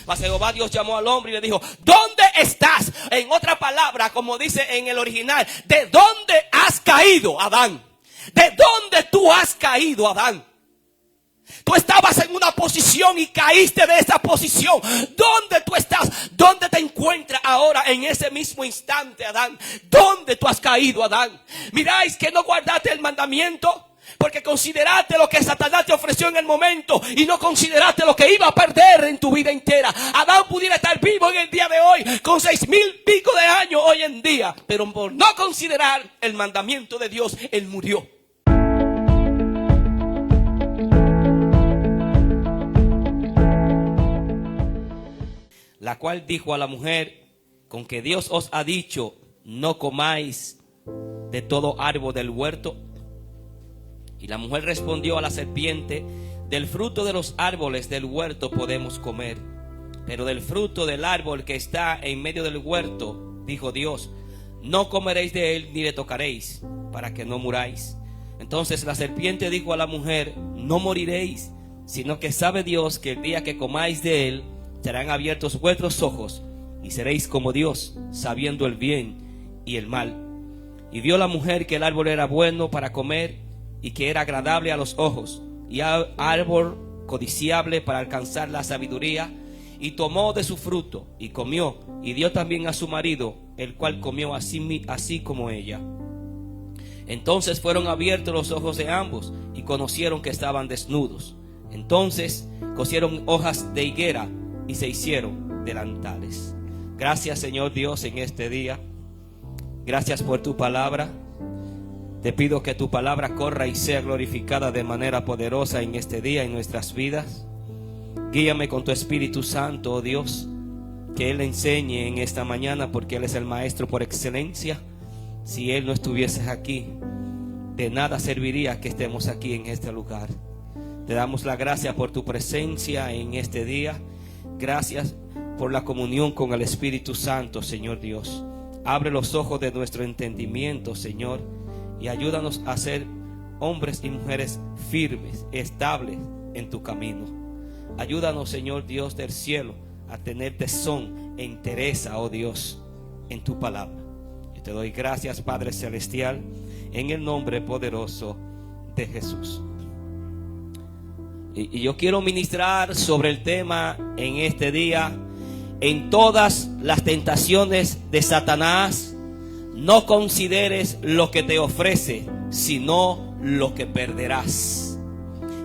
Mas Jehová Dios llamó al hombre y le dijo: ¿dónde estás? En otra palabra, como dice en el original, ¿de dónde has caído, Adán? ¿De dónde tú has caído, Adán? Tú estabas en una posición y caíste de esa posición. ¿Dónde tú estás? ¿Dónde te encuentras ahora en ese mismo instante, Adán? ¿Dónde tú has caído, Adán? Miráis que no guardaste el mandamiento, porque consideraste lo que Satanás te ofreció en el momento y no consideraste lo que iba a perder en tu vida entera. Adán pudiera estar vivo en el día de hoy con 6,000 pico de años hoy en día, pero por no considerar el mandamiento de Dios, él murió. La cual dijo a la mujer: con que Dios os ha dicho, no comáis de todo árbol del huerto. Y la mujer respondió a la serpiente: del fruto de los árboles del huerto podemos comer, pero del fruto del árbol que está en medio del huerto, dijo Dios, no comeréis de él ni le tocaréis, para que no muráis. Entonces la serpiente dijo a la mujer: no moriréis, sino que sabe Dios que el día que comáis de él, serán abiertos vuestros ojos y seréis como Dios, sabiendo el bien y el mal. Y vio la mujer que el árbol era bueno para comer y que era agradable a los ojos, y árbol codiciable para alcanzar la sabiduría, y tomó de su fruto y comió, y dio también a su marido, el cual comió así como ella. Entonces fueron abiertos los ojos de ambos y conocieron que estaban desnudos. Entonces cosieron hojas de higuera y se hicieron delantales. Gracias, Señor Dios, en este día. Gracias por tu palabra. Te pido que tu palabra corra y sea glorificada de manera poderosa en este día, en nuestras vidas. Guíame con tu Espíritu Santo, oh Dios, que Él enseñe en esta mañana, porque Él es el Maestro por excelencia. Si Él no estuviese aquí, de nada serviría que estemos aquí en este lugar. Te damos la gracia por tu presencia en este día. Gracias por la comunión con el Espíritu Santo, Señor Dios. Abre los ojos de nuestro entendimiento, Señor, y ayúdanos a ser hombres y mujeres firmes, estables en tu camino. Ayúdanos, Señor Dios del cielo, a tener tesón e interés, oh Dios, en tu palabra. Yo te doy gracias, Padre Celestial, en el nombre poderoso de Jesús. Y yo quiero ministrar sobre el tema en este día: en todas las tentaciones de Satanás, no consideres lo que te ofrece, sino lo que perderás.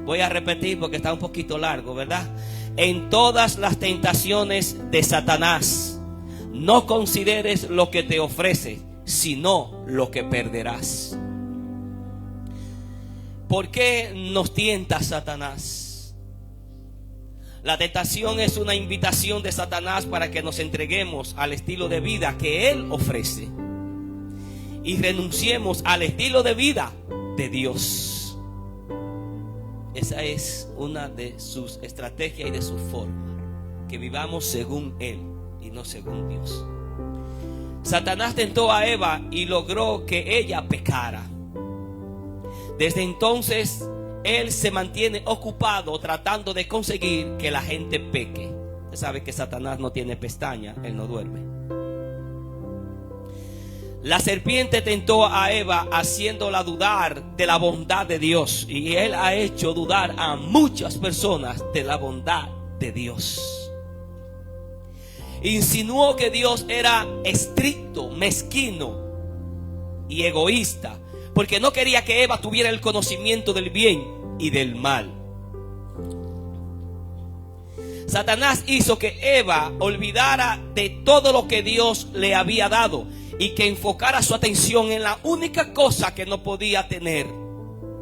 Voy a repetir porque está un poquito largo, ¿verdad? En todas las tentaciones de Satanás, no consideres lo que te ofrece, sino lo que perderás. ¿Por qué nos tienta Satanás? La tentación es una invitación de Satanás para que nos entreguemos al estilo de vida que Él ofrece y renunciemos al estilo de vida de Dios. Esa es una de sus estrategias y de su forma, que vivamos según Él y no según Dios. Satanás tentó a Eva y logró que ella pecara. Desde entonces, él se mantiene ocupado tratando de conseguir que la gente peque. Usted sabe que Satanás no tiene pestaña, él no duerme. La serpiente tentó a Eva haciéndola dudar de la bondad de Dios. Y él ha hecho dudar a muchas personas de la bondad de Dios. Insinuó que Dios era estricto, mezquino y egoísta, porque no quería que Eva tuviera el conocimiento del bien y del mal. Satanás hizo que Eva olvidara de todo lo que Dios le había dado y que enfocara su atención en la única cosa que no podía tener.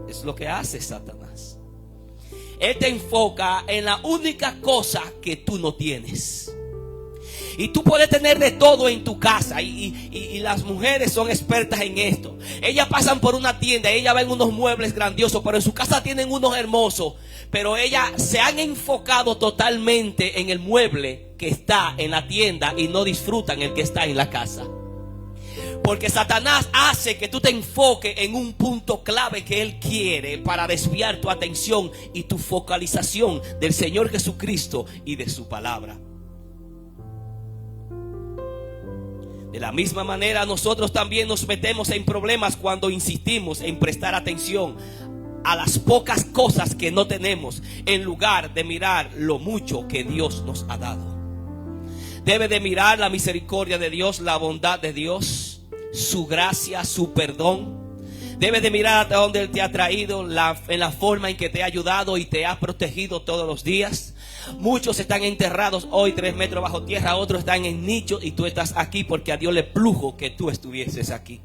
Es lo que hace Satanás. Él te enfoca en la única cosa que tú no tienes. Y tú puedes tener de todo en tu casa. Y las mujeres son expertas en esto. Ellas pasan por una tienda, ellas ven unos muebles grandiosos, pero en su casa tienen unos hermosos. Pero ellas se han enfocado totalmente en el mueble que está en la tienda y no disfrutan el que está en la casa. Porque Satanás hace que tú te enfoques en un punto clave que él quiere para desviar tu atención y tu focalización del Señor Jesucristo y de su palabra. De la misma manera, nosotros también nos metemos en problemas cuando insistimos en prestar atención a las pocas cosas que no tenemos, en lugar de mirar lo mucho que Dios nos ha dado. Debe de mirar la misericordia de Dios, la bondad de Dios, su gracia, su perdón. Debes de mirar hasta donde Él te ha traído, en la forma en que te ha ayudado y te ha protegido todos los días. Muchos están enterrados hoy 3 metros bajo tierra, otros están en nichos, y tú estás aquí porque a Dios le plujo que tú estuvieses aquí.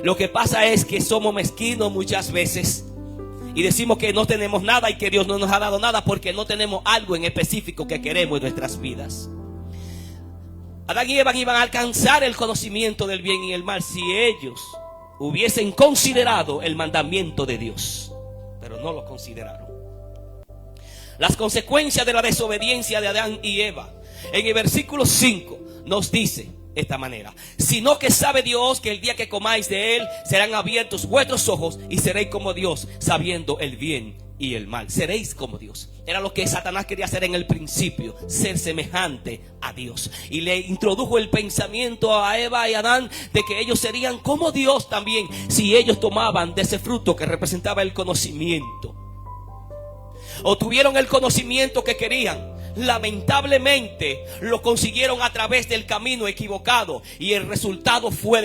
Lo que pasa es que somos mezquinos muchas veces y decimos que no tenemos nada y que Dios no nos ha dado nada porque no tenemos algo en específico que queremos en nuestras vidas. Adán y Eva iban a alcanzar el conocimiento del bien y el mal si ellos hubiesen considerado el mandamiento de Dios, pero no lo consideraron. Las consecuencias de la desobediencia de Adán y Eva, en el versículo 5 nos dice de esta manera: sino que sabe Dios que el día que comáis de él serán abiertos vuestros ojos y seréis como Dios, sabiendo el bien y el mal. Seréis como Dios. Era lo que Satanás quería hacer en el principio, ser semejante a Dios. Y le introdujo el pensamiento a Eva y a Adán de que ellos serían como Dios también si ellos tomaban de ese fruto que representaba el conocimiento. Obtuvieron el conocimiento que querían. Lamentablemente lo consiguieron a través del camino equivocado y el resultado fue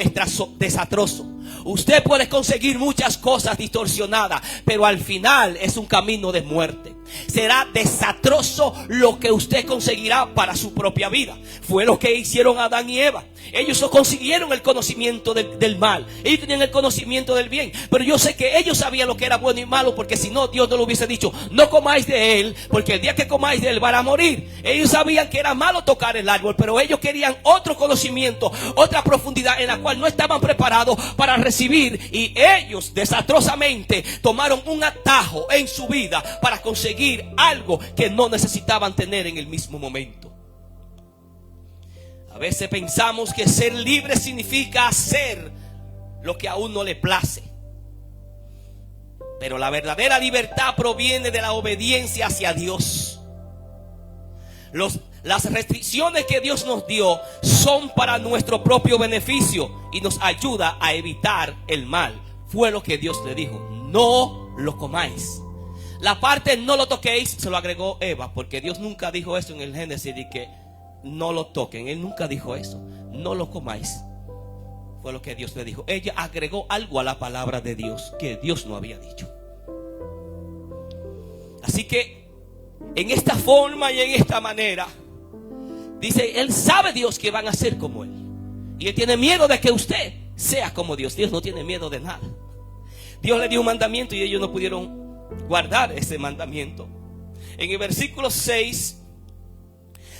desastroso. Usted puede conseguir muchas cosas distorsionadas, pero al final es un camino de muerte. Será desastroso lo que usted conseguirá para su propia vida. Fue lo que hicieron Adán y Eva. Ellos consiguieron el conocimiento del mal. Ellos tenían el conocimiento del bien. Pero yo sé que ellos sabían lo que era bueno y malo, porque si no, Dios no lo hubiese dicho: no comáis de él, porque el día que comáis de él van a morir. Ellos sabían que era malo tocar el árbol, pero ellos querían otro conocimiento, otra profundidad en la cual no estaban preparados para recibir. Y ellos desastrosamente tomaron un atajo en su vida para conseguir algo que no necesitaban tener en el mismo momento. A veces pensamos que ser libre significa hacer lo que a uno le place, pero la verdadera libertad proviene de la obediencia hacia Dios. Las restricciones que Dios nos dio son para nuestro propio beneficio y nos ayuda a evitar el mal. Fue lo que Dios le dijo: no lo comáis. La parte no lo toquéis se lo agregó Eva, porque Dios nunca dijo eso en el Génesis de que no lo toquen. Él nunca dijo eso. No lo comáis. Fue lo que Dios le dijo. Ella agregó algo a la palabra de Dios que Dios no había dicho. Así que en esta forma y en esta manera, dice, Él sabe Dios que van a ser como Él. Y Él tiene miedo de que usted sea como Dios. Dios no tiene miedo de nada. Dios le dio un mandamiento y ellos no pudieron guardar ese mandamiento. En el versículo 6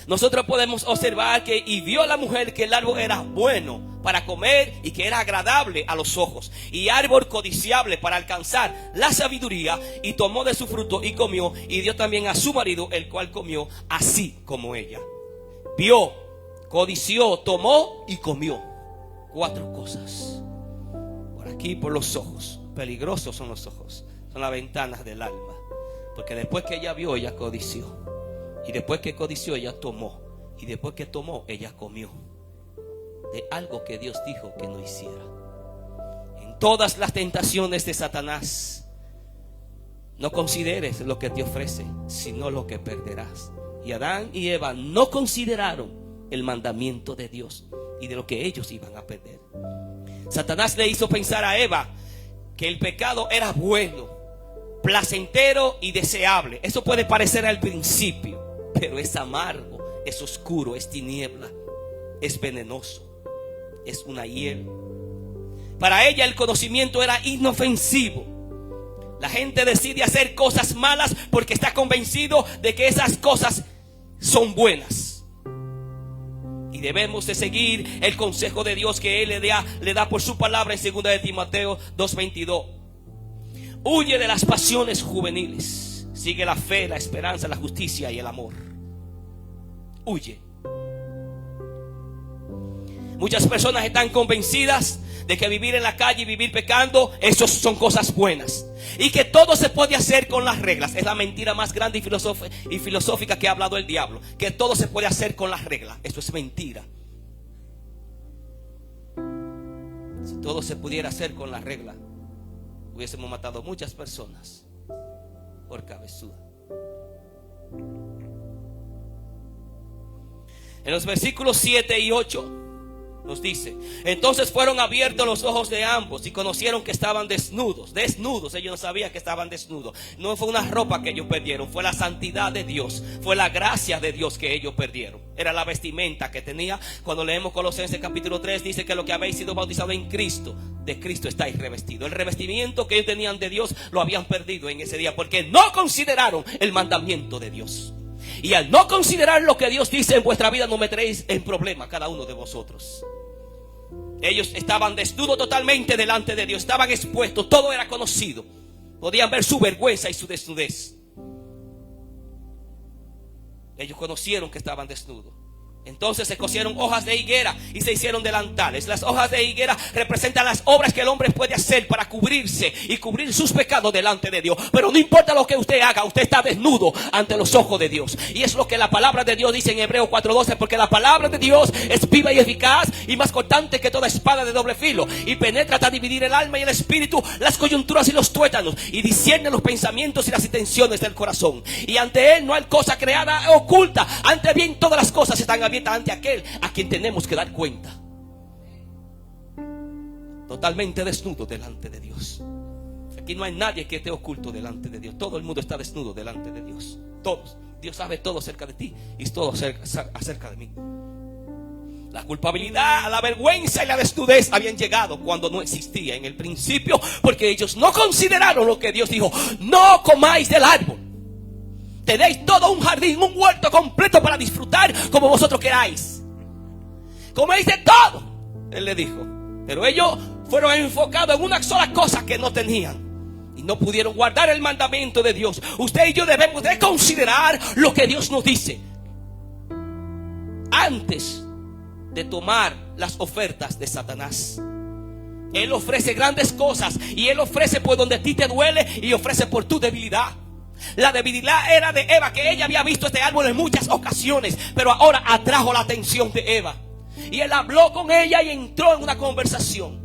nosotros podemos observar que: y vio la mujer que el árbol era bueno para comer y que era agradable a los ojos, y árbol codiciable para alcanzar la sabiduría, y tomó de su fruto y comió, y dio también a su marido, el cual comió así como ella. Vio, codició, tomó y comió. 4 cosas. Por aquí, por los ojos. Peligrosos son los ojos. Son las ventanas del alma. Porque después que ella vio, ella codició. Y después que codició, ella tomó. Y después que tomó, ella comió de algo que Dios dijo que no hiciera. En todas las tentaciones de Satanás, no consideres lo que te ofrece, sino lo que perderás. Y Adán y Eva no consideraron el mandamiento de Dios y de lo que ellos iban a perder. Satanás le hizo pensar a Eva que el pecado era bueno, placentero y deseable. Eso puede parecer al principio, pero es amargo, es oscuro, es tiniebla, es venenoso, es una hiel. Para ella el conocimiento era inofensivo. La gente decide hacer cosas malas porque está convencido de que esas cosas son buenas. Y debemos de seguir el consejo de Dios que Él le da por su palabra en 2 de Timoteo 2:22. Huye de las pasiones juveniles. Sigue la fe, la esperanza, la justicia y el amor. Huye. Muchas personas están convencidas de que vivir en la calle y vivir pecando, eso son cosas buenas, y que todo se puede hacer con las reglas. Es la mentira más grande y filosófica que ha hablado el diablo, que todo se puede hacer con las reglas. Eso es mentira. todo se pudiera hacer con la regla, hubiésemos matado muchas personas por cabezuda. En los versículos 7 y 8 nos dice: entonces fueron abiertos los ojos de ambos y conocieron que estaban desnudos. Desnudos, ellos no sabían que estaban desnudos. No fue una ropa que ellos perdieron, fue la santidad de Dios, fue la gracia de Dios que ellos perdieron. Era la vestimenta que tenía. Cuando leemos Colosenses capítulo 3, dice que lo que habéis sido bautizados en Cristo, de Cristo estáis revestidos. El revestimiento que ellos tenían de Dios lo habían perdido en ese día, porque no consideraron el mandamiento de Dios. Y al no considerar lo que Dios dice en vuestra vida, no meteréis en problema cada uno de vosotros. Ellos estaban desnudos totalmente delante de Dios, estaban expuestos, todo era conocido. Podían ver su vergüenza y su desnudez. Ellos conocieron que estaban desnudos. Entonces se cosieron hojas de higuera y se hicieron delantales. Las hojas de higuera representan las obras que el hombre puede hacer para cubrirse y cubrir sus pecados delante de Dios. Pero no importa lo que usted haga, usted está desnudo ante los ojos de Dios. Y es lo que la palabra de Dios dice en Hebreos 4:12, porque la palabra de Dios es viva y eficaz y más cortante que toda espada de doble filo, y penetra hasta dividir el alma y el espíritu, las coyunturas y los tuétanos, y discierne los pensamientos y las intenciones del corazón. Y ante él no hay cosa creada oculta, ante bien todas las cosas están abiertas ante aquel a quien tenemos que dar cuenta. Totalmente desnudo delante de Dios. Aquí no hay nadie que esté oculto delante de Dios. Todo el mundo está desnudo delante de Dios. Todos. Dios sabe todo acerca de ti y todo acerca de mí. La culpabilidad, la vergüenza y la desnudez habían llegado cuando no existía en el principio, porque ellos no consideraron lo que Dios dijo: no comáis del árbol. Tenéis todo un jardín, un huerto completo para disfrutar como vosotros queráis. Coméis de todo, Él le dijo. Pero ellos fueron enfocados en una sola cosa que no tenían y no pudieron guardar el mandamiento de Dios. Usted y yo debemos de considerar lo que Dios nos dice antes de tomar las ofertas de Satanás. Él ofrece grandes cosas, y Él ofrece por donde a ti te duele, y ofrece por tu debilidad. La debilidad era de Eva, que ella había visto este árbol en muchas ocasiones, pero ahora atrajo la atención de Eva. Y él habló con ella y entró en una conversación.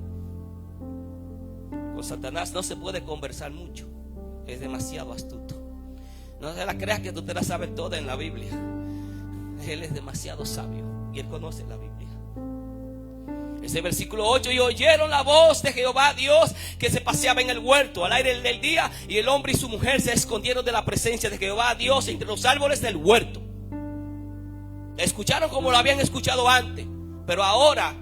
Con Satanás no se puede conversar mucho, es demasiado astuto. No se la creas que tú te la sabes toda en la Biblia. Él es demasiado sabio y él conoce la Biblia. Ese versículo 8: y oyeron la voz de Jehová Dios que se paseaba en el huerto al aire del día, y el hombre y su mujer se escondieron de la presencia de Jehová Dios entre los árboles del huerto. Escucharon como lo habían escuchado antes, pero ahora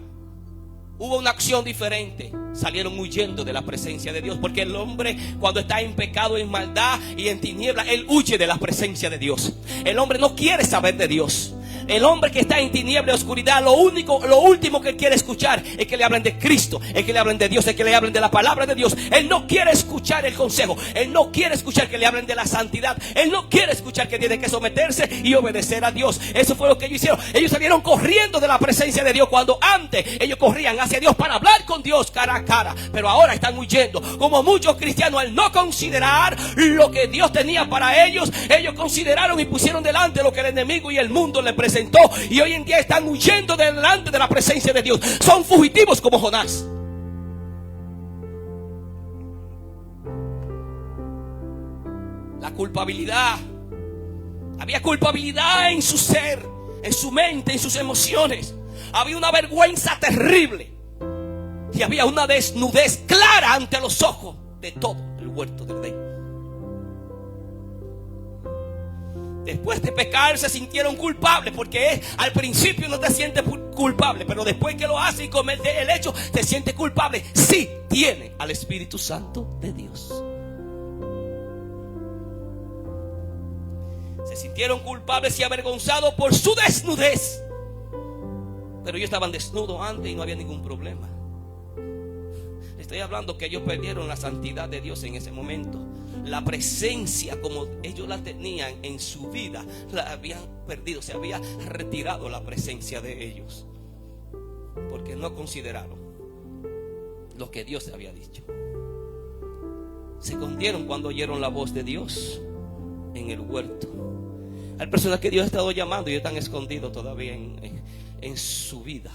hubo una acción diferente. Salieron huyendo de la presencia de Dios, porque el hombre, cuando está en pecado, en maldad y en tiniebla, él huye de la presencia de Dios. El hombre no quiere saber de Dios. El hombre que está en tiniebla y oscuridad, lo último que quiere escuchar es que le hablen de Cristo, es que le hablen de Dios, es que le hablen de la palabra de Dios. Él no quiere escuchar el consejo, él no quiere escuchar que le hablen de la santidad, él no quiere escuchar que tiene que someterse y obedecer a Dios. Eso fue lo que ellos hicieron. Ellos salieron corriendo de la presencia de Dios, cuando antes ellos corrían hacia Dios para hablar con Dios cara a cara, pero ahora están huyendo. Como muchos cristianos, al no considerar lo que Dios tenía para ellos, ellos consideraron y pusieron delante lo que el enemigo y el mundo le presentó, y hoy en día están huyendo delante de la presencia de Dios. Son fugitivos como Jonás. La culpabilidad. Había culpabilidad en su ser, en su mente, en sus emociones. Había una vergüenza terrible, y había una desnudez clara ante los ojos de todo el huerto del Edén. Después de pecar se sintieron culpables, porque al principio no te sientes culpable, pero después que lo hace y comete el hecho, te sientes culpable. Sí, tiene al Espíritu Santo de Dios. Se sintieron culpables y avergonzados por su desnudez, pero ellos estaban desnudos antes y no había ningún problema. Estoy hablando que ellos perdieron la santidad de Dios en ese momento. La presencia como ellos la tenían en su vida, la habían perdido. Se había retirado la presencia de ellos, porque no consideraron lo que Dios había dicho. Se escondieron cuando oyeron la voz de Dios en el huerto. Hay personas que Dios ha estado llamando y ellos están escondidos todavía en su vida,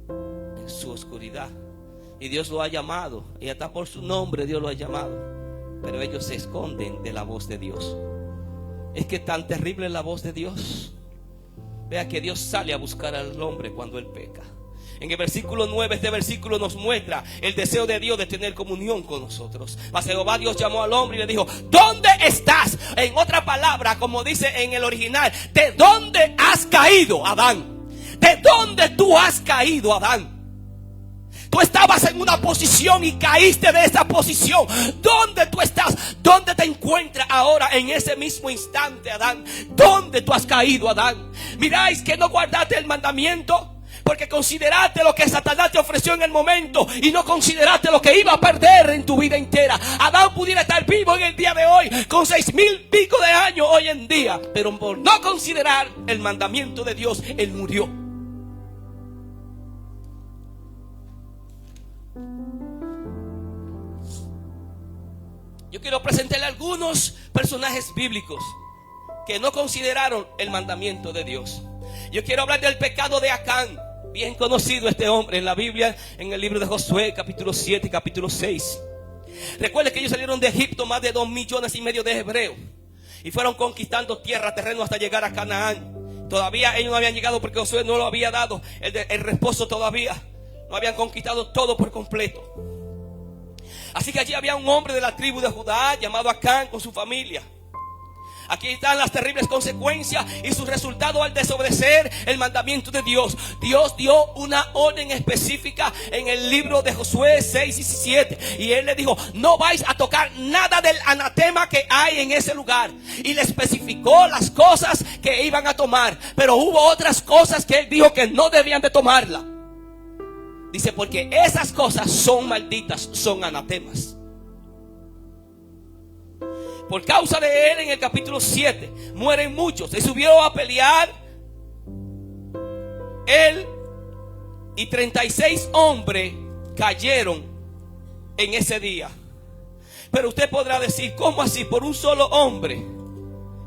en su oscuridad. Y Dios lo ha llamado, y hasta por su nombre Dios lo ha llamado. Pero ellos se esconden de la voz de Dios. Es que tan terrible es la voz de Dios. Vea que Dios sale a buscar al hombre cuando él peca. En el versículo 9, este versículo nos muestra el deseo de Dios de tener comunión con nosotros. Mas Jehová Dios llamó al hombre y le dijo: ¿dónde estás? En otra palabra, como dice en el original, ¿de dónde has caído, Adán? ¿De dónde tú has caído, Adán? Tú estabas en una posición y caíste de esa posición. ¿Dónde tú estás? ¿Dónde te encuentras ahora en ese mismo instante, Adán? ¿Dónde tú has caído, Adán? Miráis que no guardaste el mandamiento, porque consideraste lo que Satanás te ofreció en el momento y no consideraste lo que iba a perder en tu vida entera. Adán pudiera estar vivo en el día de hoy con 6,000 pico de años hoy en día, pero por no considerar el mandamiento de Dios, él murió. Yo quiero presentarle algunos personajes bíblicos que no consideraron el mandamiento de Dios. Yo quiero hablar del pecado de Acán, bien conocido este hombre en la Biblia, en el libro de Josué, capítulo 7 y capítulo 6. Recuerde que ellos salieron de Egipto, más de 2,5 millones de hebreos, y fueron conquistando tierra, terreno, hasta llegar a Canaán. Todavía ellos no habían llegado porque Josué no lo había dado el reposo todavía. No habían conquistado todo por completo. Así que allí había un hombre de la tribu de Judá llamado Acán con su familia. Aquí están las terribles consecuencias y su resultado al desobedecer el mandamiento de Dios. Dios dio una orden específica en el libro de Josué 6 y 7. Y él le dijo: no vais a tocar nada del anatema que hay en ese lugar. Y le especificó las cosas que iban a tomar. Pero hubo otras cosas que él dijo que no debían de tomarla. Dice: porque esas cosas son malditas, son anatemas. Por causa de él, en el capítulo 7, mueren muchos. Se subió a pelear él y 36 hombres cayeron en ese día. Pero usted podrá decir: ¿cómo así? ¿Por un solo hombre?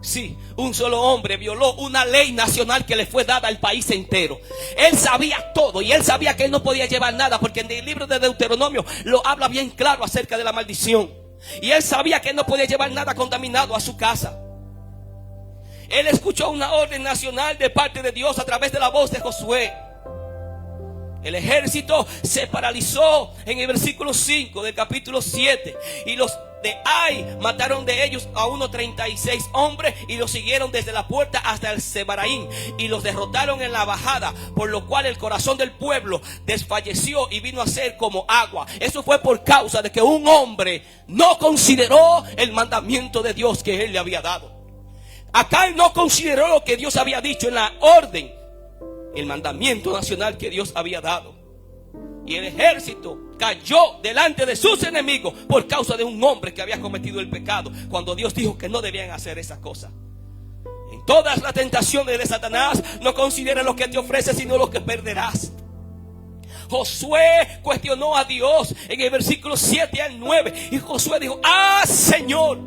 Sí, un solo hombre violó una ley nacional que le fue dada al país entero. Él sabía todo y él sabía que él no podía llevar nada, porque en el libro de Deuteronomio lo habla bien claro acerca de la maldición. Y él sabía que él no podía llevar nada contaminado a su casa. Él escuchó una orden nacional de parte de Dios a través de la voz de Josué. El ejército se paralizó en el versículo 5 del capítulo 7. Y los de Ai mataron de ellos a unos 36 hombres y los siguieron desde la puerta hasta el Sebaraín y los derrotaron en la bajada, por lo cual el corazón del pueblo desfalleció y vino a ser como agua. Eso fue por causa de que un hombre no consideró el mandamiento de Dios que él le había dado. Acá él no consideró lo que Dios había dicho en la orden, el mandamiento nacional que Dios había dado. Y el ejército cayó delante de sus enemigos por causa de un hombre que había cometido el pecado, cuando Dios dijo que no debían hacer esa cosa. En todas las tentaciones de Satanás, no considera lo que te ofrece, sino lo que perderás. Josué cuestionó a Dios en el versículo 7 al 9. Y Josué dijo: Señor,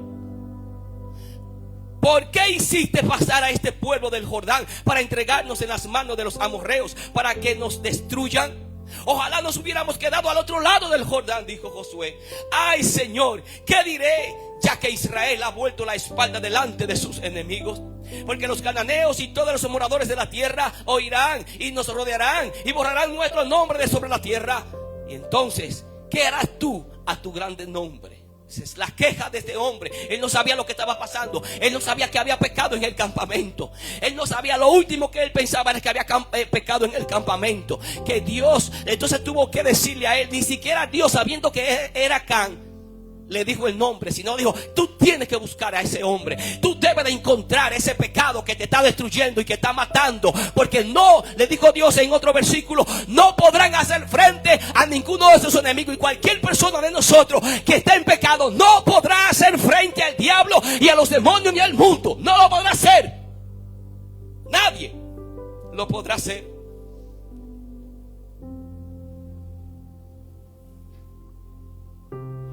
¿por qué hiciste pasar a este pueblo del Jordán para entregarnos en las manos de los amorreos para que nos destruyan? Ojalá nos hubiéramos quedado al otro lado del Jordán, dijo Josué. Señor, ¿qué diré? Ya que Israel ha vuelto la espalda delante de sus enemigos. Porque los cananeos y todos los moradores de la tierra oirán y nos rodearán y borrarán nuestro nombre de sobre la tierra. Y entonces, ¿qué harás tú a tu grande nombre? Esa es la queja de este hombre. Él no sabía lo que estaba pasando. Él no sabía que había pecado en el campamento. Él no sabía, lo último que él pensaba era que había pecado en el campamento. Que Dios, entonces tuvo que decirle a él, ni siquiera Dios, sabiendo que era Acán, le dijo el nombre, sino dijo: tú tienes que buscar a ese hombre. Tú debes de encontrar ese pecado que te está destruyendo y que está matando. Porque no, le dijo Dios en otro versículo, no podrán hacer frente a ninguno de sus enemigos. Y cualquier persona de nosotros que está en pecado no podrá hacer frente al diablo y a los demonios ni al mundo. No lo podrá hacer. Nadie lo podrá hacer.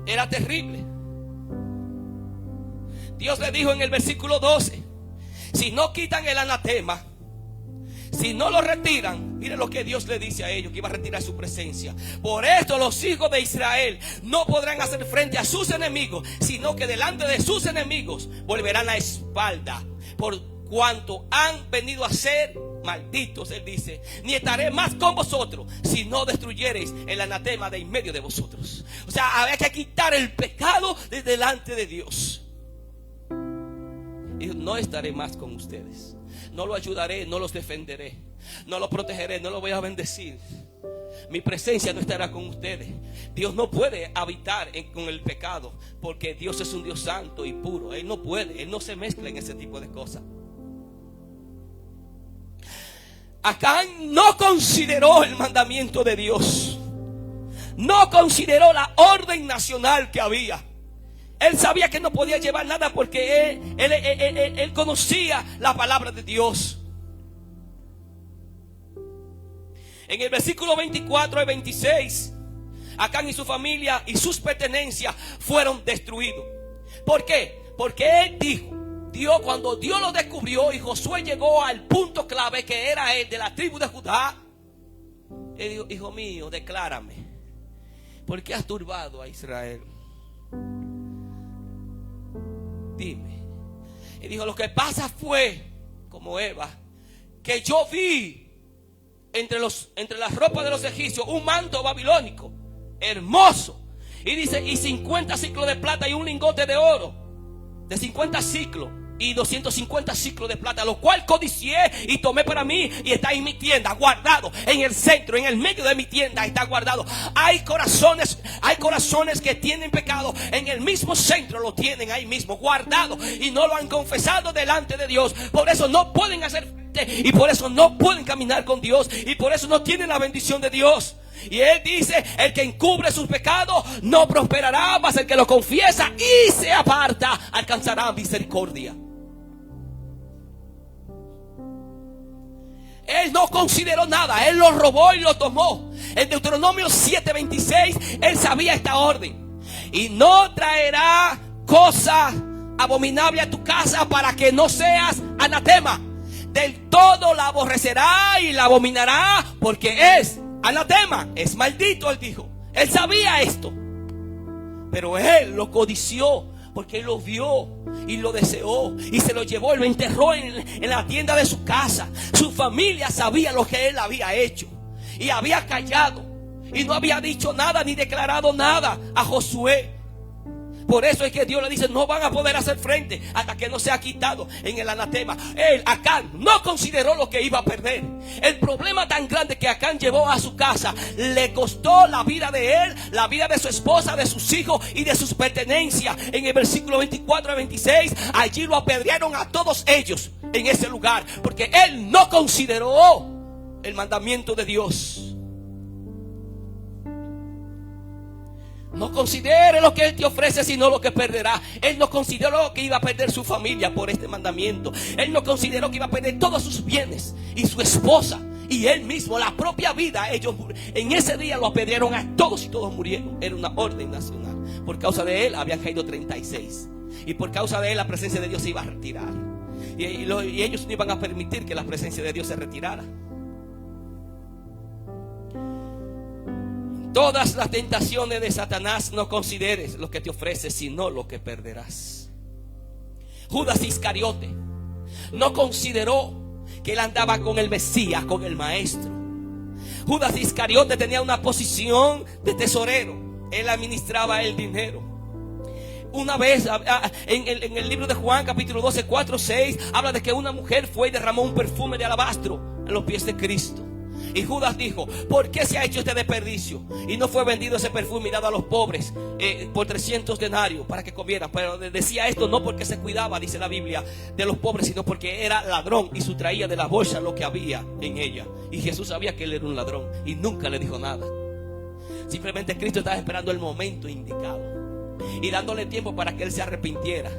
Era terrible. Dios le dijo en el versículo 12: si no quitan el anatema, si no lo retiran, Mire lo que Dios le dice a ellos, que iba a retirar su presencia. Por esto los hijos de Israel no podrán hacer frente a sus enemigos, sino que delante de sus enemigos volverán la espalda. Por cuanto han venido a ser malditos, él dice, ni estaré más con vosotros si no destruyereis el anatema de en medio de vosotros. O sea, había que quitar el pecado de delante de Dios. Y no estaré más con ustedes, no lo ayudaré, no los defenderé, no los protegeré, no los voy a bendecir. Mi presencia no estará con ustedes. Dios no puede habitar con el pecado, porque Dios es un Dios santo y puro. Él no puede, Él no se mezcla en ese tipo de cosas. Acán no consideró el mandamiento de Dios, no consideró la orden nacional que había. Él sabía que no podía llevar nada porque él conocía la palabra de Dios. En el versículo 24 y 26, Acán y su familia y sus pertenencias fueron destruidos. ¿Por qué? Porque él dijo, cuando Dios lo descubrió y Josué llegó al punto clave que era él de la tribu de Judá, él dijo, hijo mío, declárame, ¿por qué has turbado a Israel? Dime. Y dijo, lo que pasa fue, como Eva, que yo vi entre las ropas de los egipcios un manto babilónico hermoso, y dice, y 50 ciclos de plata y un lingote de oro de 50 ciclos y 250 ciclos de plata, lo cual codicié y tomé para mí, y está en mi tienda guardado, en el centro, en el medio de mi tienda está guardado. Hay corazones que tienen pecado, en el mismo centro lo tienen ahí mismo guardado, y no lo han confesado delante de Dios. Por eso no pueden hacer frente, y por eso no pueden caminar con Dios, y por eso no tienen la bendición de Dios. Y él dice, el que encubre sus pecados no prosperará, mas el que lo confiesa y se aparta alcanzará misericordia. Él no consideró nada, él lo robó y lo tomó. En Deuteronomio 7:26 él sabía esta orden: y no traerá cosa abominable a tu casa para que no seas anatema. Del todo la aborrecerá y la abominará, porque es anatema, es maldito, él dijo. Él sabía esto, pero él lo codició, porque él lo vio y lo deseó y se lo llevó y lo enterró en la tienda de su casa. Su familia sabía lo que él había hecho y había callado y no había dicho nada ni declarado nada a Josué. Por eso es que Dios le dice, no van a poder hacer frente hasta que no sea quitado en el anatema. Él, Acán, no consideró lo que iba a perder. El problema tan grande que Acán llevó a su casa le costó la vida de él, la vida de su esposa, de sus hijos y de sus pertenencias. En el versículo 24 a 26, allí lo apedrearon a todos ellos en ese lugar, porque él no consideró el mandamiento de Dios. No considere lo que Él te ofrece, sino lo que perderá. Él no consideró que iba a perder su familia por este mandamiento. Él no consideró que iba a perder todos sus bienes y su esposa y él mismo, la propia vida. Ellos en ese día lo apedrearon a todos y todos murieron. Era una orden nacional. Por causa de él habían caído 36. Y por causa de él la presencia de Dios se iba a retirar. Y ellos no iban a permitir que la presencia de Dios se retirara. Todas las tentaciones de Satanás no consideres lo que te ofrece, sino lo que perderás. Judas Iscariote no consideró que él andaba con el Mesías, con el Maestro. Judas Iscariote tenía una posición de tesorero. Él administraba el dinero. Una vez en el libro de Juan capítulo 12, 4, 6 habla de que una mujer fue y derramó un perfume de alabastro en los pies de Cristo. Y Judas dijo, ¿por qué se ha hecho este desperdicio? Y no fue vendido ese perfume y dado a los pobres por 300 denarios para que comieran. Pero decía esto no porque se cuidaba, dice la Biblia, de los pobres, sino porque era ladrón y sustraía de la bolsa lo que había en ella. Y Jesús sabía que él era un ladrón y nunca le dijo nada. Simplemente Cristo estaba esperando el momento indicado y dándole tiempo para que él se arrepintiera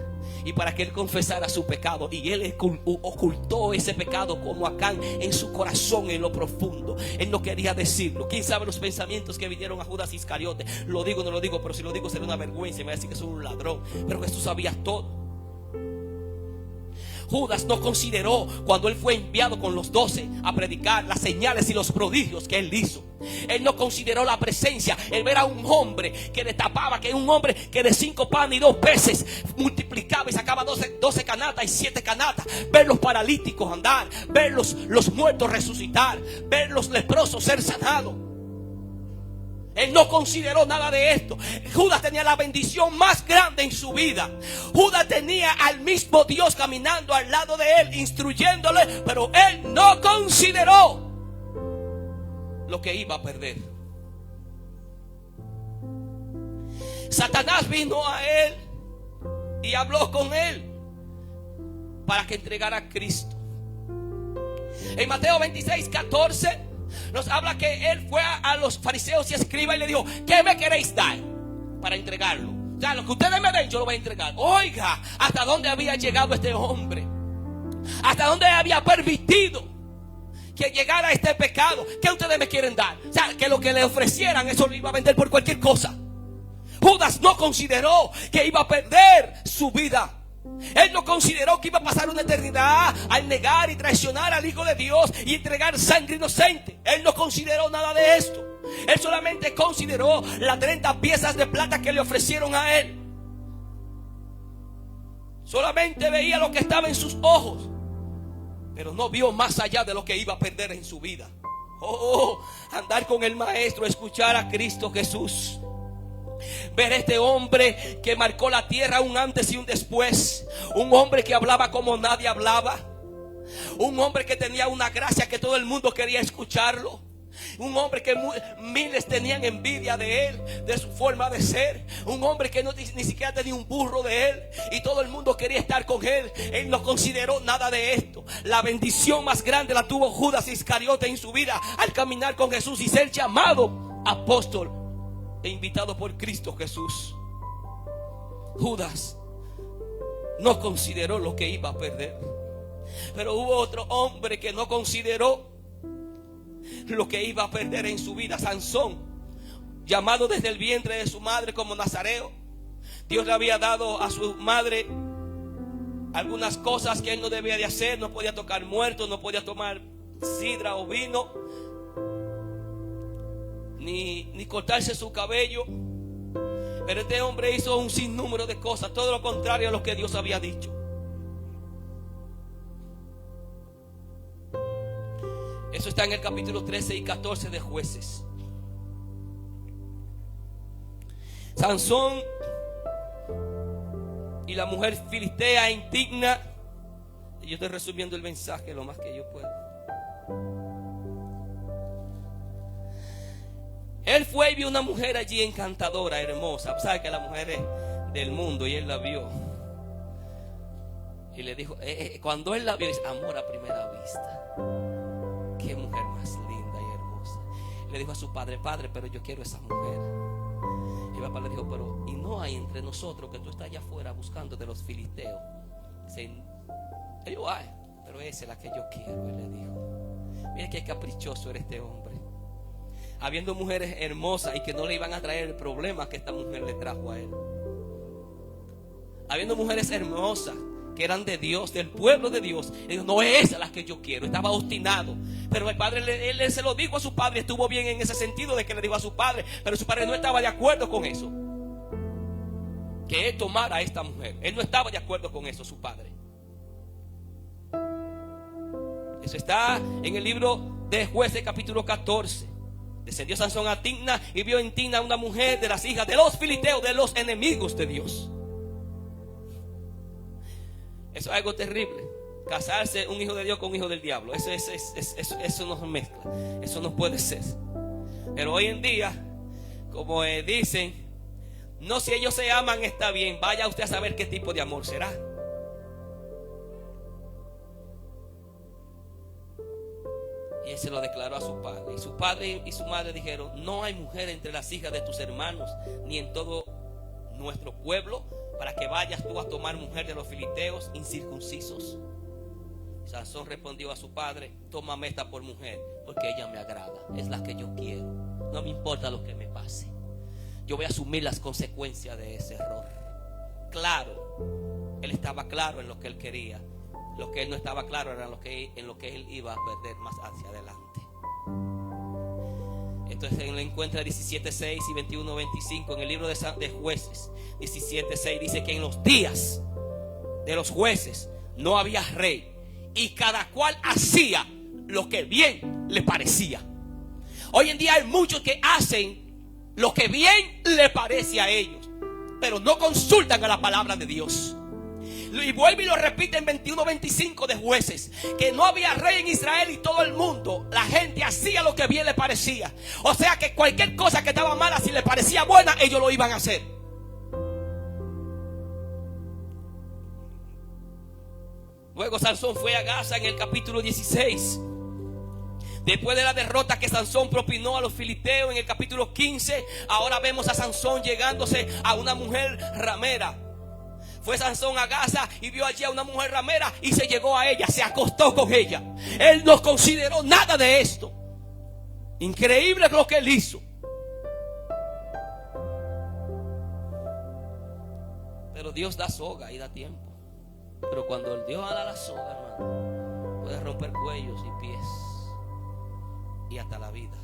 y para que él confesara su pecado. Y él ocultó ese pecado como Acán en su corazón, en lo profundo. Él no quería decirlo. ¿Quién sabe los pensamientos que vinieron a Judas Iscariote? Lo digo o no lo digo, pero si lo digo será una vergüenza. Me va a decir que soy un ladrón. Pero Jesús sabía todo. Judas no consideró cuando él fue enviado con los 12 a predicar las señales y los prodigios que él hizo. Él no consideró la presencia. Él ver a un hombre que destapaba, que es un hombre que de 5 panes y 2 peces multiplicaba y sacaba 12 canatas y 7 canatas. Ver los paralíticos andar, ver los muertos resucitar, ver los leprosos ser sanados. Él no consideró nada de esto. Judas tenía la bendición más grande en su vida. Judas tenía al mismo Dios caminando al lado de él, instruyéndole, pero él no consideró lo que iba a perder. Satanás vino a él y habló con él para que entregara a Cristo. En Mateo 26:14 nos habla que él fue a los fariseos y escribas y le dijo: ¿qué me queréis dar para entregarlo? O sea, lo que ustedes me den yo lo voy a entregar. Oiga, hasta dónde había llegado este hombre, hasta dónde había permitido que llegara este pecado. ¿Qué ustedes me quieren dar? O sea, que lo que le ofrecieran, eso lo iba a vender por cualquier cosa. Judas no consideró que iba a perder su vida. Él no consideró que iba a pasar una eternidad al negar y traicionar al Hijo de Dios y entregar sangre inocente. Él no consideró nada de esto. Él solamente consideró las 30 piezas de plata que le ofrecieron a él. Solamente veía lo que estaba en sus ojos, pero no vio más allá de lo que iba a perder en su vida. Andar con el Maestro, escuchar a Cristo Jesús. Ver este hombre que marcó la tierra un antes y un después. Un hombre que hablaba como nadie hablaba. Un hombre que tenía una gracia que todo el mundo quería escucharlo. Un hombre que miles tenían envidia de él, de su forma de ser. Un hombre que ni siquiera tenía un burro de él y todo el mundo quería estar con él. Él no consideró nada de esto. La bendición más grande la tuvo Judas Iscariote en su vida al caminar con Jesús y ser llamado apóstol e invitado por Cristo Jesús. Judas no consideró lo que iba a perder, pero hubo otro hombre que no consideró lo que iba a perder en su vida. Sansón, llamado desde el vientre de su madre como nazareo. Dios le había dado a su madre algunas cosas que él no debía de hacer. No podía tocar muertos, no podía tomar sidra o vino, ni cortarse su cabello. Pero este hombre hizo un sinnúmero de cosas, todo lo contrario a lo que Dios había dicho. Eso está en el capítulo 13 y 14 de Jueces. Sansón y la mujer filistea indigna. Y yo estoy resumiendo el mensaje lo más que yo puedo. Él fue y vio una mujer allí encantadora, hermosa. Sabe que la mujer es del mundo y él la vio. Y le dijo, cuando él la vio, dice: amor a primera vista. Qué mujer más linda y hermosa. Le dijo a su padre: padre, pero yo quiero esa mujer. Y el papá le dijo: pero, ¿y no hay entre nosotros que tú estás allá afuera buscando de los filisteos? Dice: ellos hay, pero esa es la que yo quiero. Él le dijo: mira qué caprichoso era este hombre. Habiendo mujeres hermosas y que no le iban a traer el problema que esta mujer le trajo a él. Habiendo mujeres hermosas que eran de Dios, del pueblo de Dios. Él dijo: no es esa la que yo quiero. Estaba obstinado. Pero el padre, él se lo dijo a su padre. Estuvo bien en ese sentido de que le dijo a su padre. Pero su padre no estaba de acuerdo con eso, que él tomara a esta mujer. Él no estaba de acuerdo con eso, su padre. Eso está en el libro de Jueces capítulo 14. Descendió Sansón a Timna y vio en Timna una mujer de las hijas de los filisteos, de los enemigos de Dios. Eso es algo terrible. Casarse un hijo de Dios con un hijo del diablo. Eso no se mezcla. Eso no puede ser. Pero hoy en día, como dicen, no, si ellos se aman está bien. Vaya usted a saber qué tipo de amor será. Y él se lo declaró a su padre. Y su padre y su madre dijeron: no hay mujer entre las hijas de tus hermanos, ni en todo nuestro pueblo, para que vayas tú a tomar mujer de los filisteos incircuncisos. Sansón respondió a su padre: tómame esta por mujer, porque ella me agrada, es la que yo quiero. No me importa lo que me pase. Yo voy a asumir las consecuencias de ese error. Claro, él estaba claro en lo que él quería. Lo que él no estaba claro era en lo que él iba a perder más hacia adelante. Entonces él encuentra 17:6 y 21:25 en el libro de Jueces. 17:6 dice que en los días de los jueces no había rey, y cada cual hacía lo que bien le parecía. Hoy en día hay muchos que hacen lo que bien le parece a ellos, pero no consultan a la palabra de Dios. Y vuelve y lo repite en 21:25 de Jueces, que no había rey en Israel y todo el mundo, la gente hacía lo que bien le parecía. O sea que cualquier cosa que estaba mala, si le parecía buena, ellos lo iban a hacer. Luego Sansón fue a Gaza en el capítulo 16. Después de la derrota que Sansón propinó a los filisteos en el capítulo 15, ahora vemos a Sansón llegándose a una mujer ramera. Fue Sansón a Gaza y vio allí a una mujer ramera y se llegó a ella, se acostó con ella. Él no consideró nada de esto. Increíble lo que él hizo. Pero Dios da soga y da tiempo. Pero cuando el Dios da la soga, hermano, puede romper cuellos y pies y hasta la vida.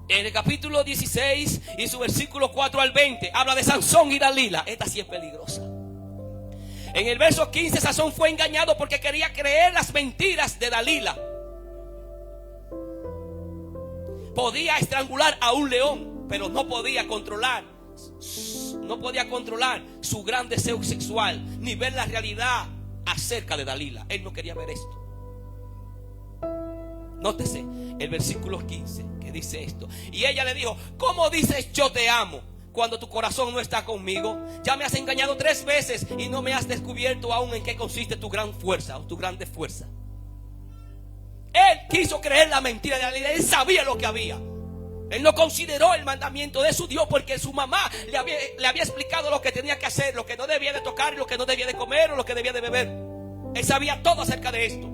En el capítulo 16 y su versículo 4 al 20 habla de Sansón y Dalila. Esta sí es peligrosa. En el verso 15, Sansón fue engañado porque quería creer las mentiras de Dalila. Podía estrangular a un león, pero no podía controlar su gran deseo sexual, ni ver la realidad acerca de Dalila. Él no quería ver esto. Nótese el versículo 15 que dice esto. Y ella le dijo: ¿cómo dices yo te amo cuando tu corazón no está conmigo? Ya me has engañado 3 veces y no me has descubierto aún en qué consiste tu gran fuerza o tu grande fuerza. Él quiso creer la mentira de Dalila. Él sabía lo que había. Él no consideró el mandamiento de su Dios, porque su mamá le había explicado lo que tenía que hacer, lo que no debía de tocar, lo que no debía de comer o lo que debía de beber. Él sabía todo acerca de esto.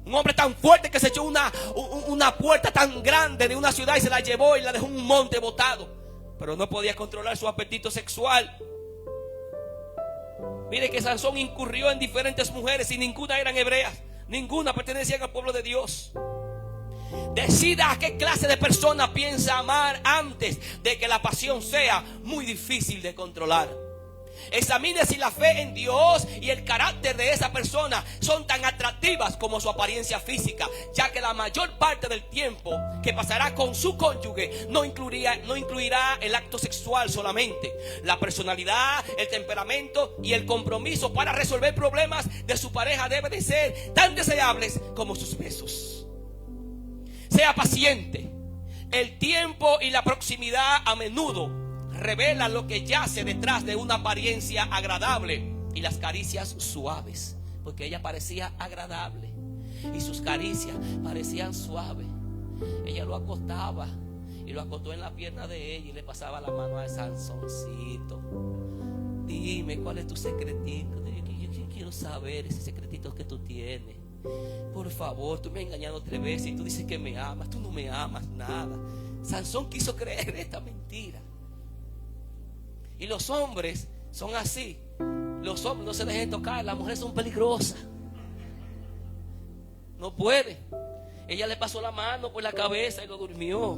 Un hombre tan fuerte que se echó una puerta tan grande de una ciudad y se la llevó y la dejó en un monte botado. Pero no podía controlar su apetito sexual. Mire que Sansón incurrió en diferentes mujeres y ninguna eran hebreas. Ninguna pertenecían al pueblo de Dios. Decida a qué clase de persona piensa amar antes de que la pasión sea muy difícil de controlar. Examine si la fe en Dios y el carácter de esa persona son tan atractivas como su apariencia física, ya que la mayor parte del tiempo que pasará con su cónyuge no incluirá el acto sexual solamente. La personalidad, el temperamento y el compromiso para resolver problemas de su pareja deben de ser tan deseables como sus besos. Sea paciente. El tiempo y la proximidad a menudo revela lo que yace detrás de una apariencia agradable y las caricias suaves, porque ella parecía agradable y sus caricias parecían suaves. Ella lo acostaba y lo acostó en la pierna de ella y le pasaba la mano al Sansoncito. Dime, ¿cuál es tu secretito? Yo quiero saber ese secretito que tú tienes. Por favor, tú me has engañado 3 veces y tú dices que me amas. Tú no me amas nada. Sansón quiso creer esta mentira. Y los hombres son así. Los hombres no se dejen tocar. Las mujeres son peligrosas. No puede. Ella le pasó la mano por la cabeza y lo durmió,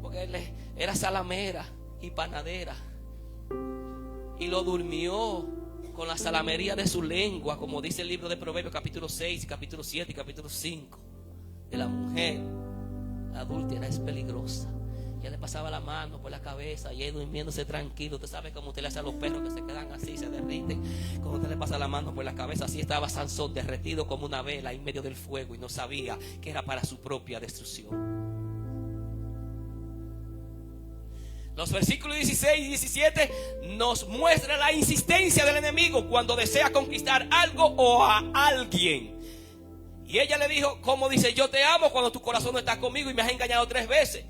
porque él era salamera y panadera. Y lo durmió con la salamería de su lengua, como dice el libro de Proverbios capítulo 6, capítulo 7 y capítulo 5. De la mujer adúltera es peligrosa. Ya le pasaba la mano por la cabeza y él durmiéndose tranquilo. Usted sabe cómo usted le hace a los perros que se quedan así, se derriten. Cuando usted le pasa la mano por la cabeza, así estaba Sansón, derretido como una vela en medio del fuego, y no sabía que era para su propia destrucción. Los versículos 16 y 17 nos muestran la insistencia del enemigo cuando desea conquistar algo o a alguien. Y ella le dijo: ¿cómo dice yo te amo cuando tu corazón no está conmigo y me has engañado 3 veces?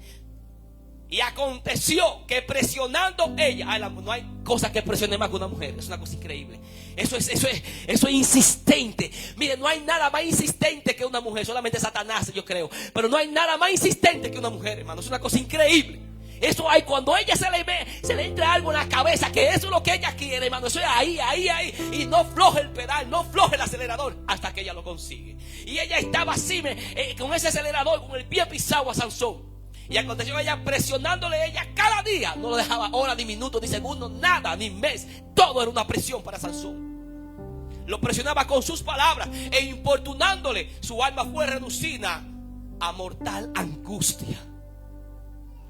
Y aconteció que presionando ella, no hay cosa que presione más que una mujer. Es una cosa increíble. Eso es insistente. Mire, no hay nada más insistente que una mujer. Solamente Satanás, yo creo. Pero no hay nada más insistente que una mujer, hermano. Es una cosa increíble. Eso hay cuando ella se le entra algo en la cabeza, que eso es lo que ella quiere, hermano. Eso es ahí. Y no floje el pedal, no floje el acelerador hasta que ella lo consigue. Y ella estaba así, con ese acelerador, con el pie pisado a Sansón. Y aconteció que ella presionándole ella cada día. No lo dejaba hora, ni minutos, ni segundos, nada, ni mes. Todo era una presión para Sansón. Lo presionaba con sus palabras e importunándole. Su alma fue reducida a mortal angustia.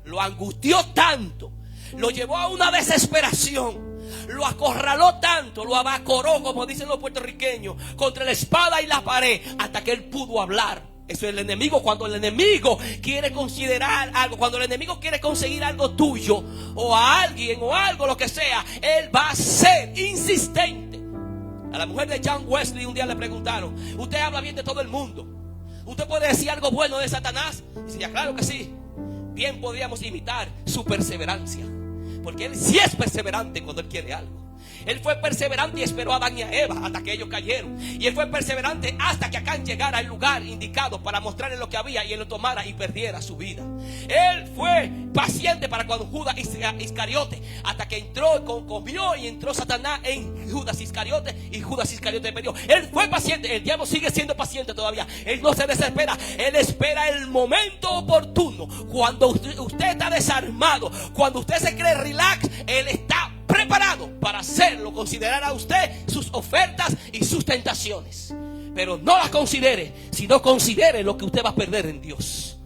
Lo angustió tanto, lo llevó a una desesperación, lo acorraló tanto, lo abacoró, como dicen los puertorriqueños, contra la espada y la pared, hasta que él pudo hablar. Eso es el enemigo. Cuando el enemigo quiere considerar algo, cuando el enemigo quiere conseguir algo tuyo, o a alguien, o algo, lo que sea, él va a ser insistente. A la mujer de John Wesley un día le preguntaron: usted habla bien de todo el mundo, ¿usted puede decir algo bueno de Satanás? Y decía: claro que sí. Bien podríamos imitar su perseverancia, porque él sí es perseverante cuando él quiere algo. Él fue perseverante y esperó a Adán y a Eva hasta que ellos cayeron. Y él fue perseverante hasta que Acán llegara al lugar indicado para mostrarle lo que había, y él lo tomara y perdiera su vida. Él fue paciente para cuando Judas Iscariote, hasta que entró, comió y entró Satanás en Judas Iscariote, y Judas Iscariote perdió. Él fue paciente. El diablo sigue siendo paciente todavía. Él no se desespera. Él espera el momento oportuno. Cuando usted está desarmado, cuando usted se cree relax, él está preparado para hacerlo, considerar a usted sus ofertas y sus tentaciones. Pero no las considere, sino considere lo que usted va a perder en Dios.